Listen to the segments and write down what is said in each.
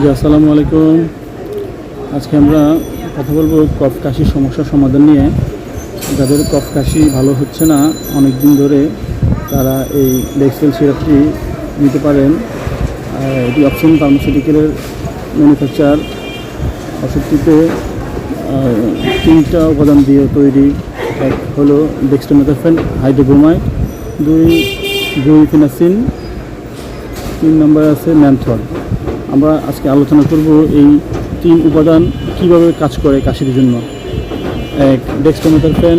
জি, আসসালামু আলাইকুম। আজকে আমরা কথা বলবো কফ কাশির সমস্যার সমাধান নিয়ে। যাদের কফ কাশি ভালো হচ্ছে না অনেক দিন ধরে, তারা এই ডেক্সেল সিরাপটি নিতে পারেন। এটি অপশন ফার্মাসিউটিক্যালের ম্যানুফ্যাকচার। ওষুধটিতে তিনটা উপাদান দিয়ে তৈরি। এক হলো ডেক্সট্রোমেথারফেন হাইড্রোব্রোমাইড, দুই গুইফেনাসিন, 3 নম্বরে আছে ম্যানথল। আমরা আজকে আলোচনা করব এই 3 উপাদান কিভাবে কাজ করে কাশির জন্য। এক, ডেক্সট্রোমেথারফেন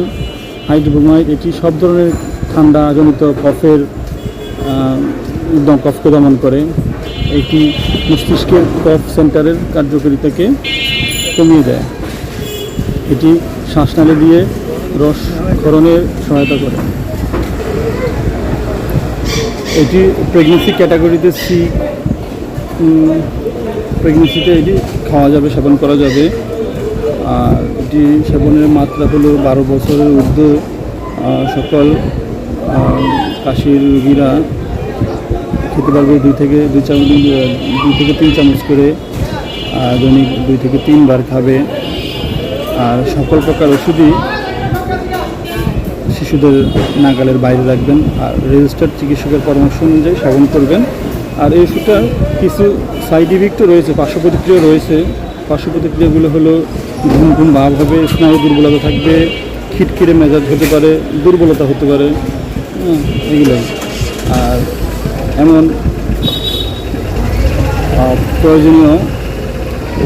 হাইড্রোব্রোমাইড, এটি সব ধরনের ঠান্ডাজনিত কফের কফকে দমন করে। এটি মস্তিষ্কের কফ সেন্টারের কার্যকারিতাকে কমিয়ে দেয়। এটি শ্বাসনালী দিয়ে রস ক্ষরণের সহায়তা করে। এটি প্রেগনেন্সি ক্যাটাগরিতে সি, প্রেগনেন্সিতে এটি খাওয়া যাবে, সেবন করা যাবে। আর এটি সেবনের মাত্রা হলো 12 বছরের ঊর্ধ্বে সকল কাশির রোগীরা খেতে পারবে। 2 থেকে 3 চামচ করে দৈনিক 2 থেকে 3 বার খাবে। আর সকল প্রকার ওষুধই শিশুদের নাগালের বাইরে রাখবেন, আর রেজিস্টার্ড চিকিৎসকের পরামর্শ অনুযায়ী সেবন করবেন। আর এই ওষুধটার কিছু সাইড ইফেক্টও রয়েছে, পার্শ্ব প্রতিক্রিয়া রয়েছে। পার্শ্ব প্রতিক্রিয়াগুলো হলো ঘুম ঘুম ভাব হবে, স্নায়ু দুর্বলতা থাকবে, খিটখিটে মেজাজ হতে পারে, দুর্বলতা হতে পারে, এগুলোই। আর এমন প্রয়োজনীয়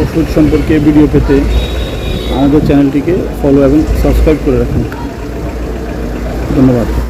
ওষুধ সম্পর্কে ভিডিও পেতে আমাদের চ্যানেলটিকে ফলো এবং সাবস্ক্রাইব করে রাখুন। ধন্যবাদ।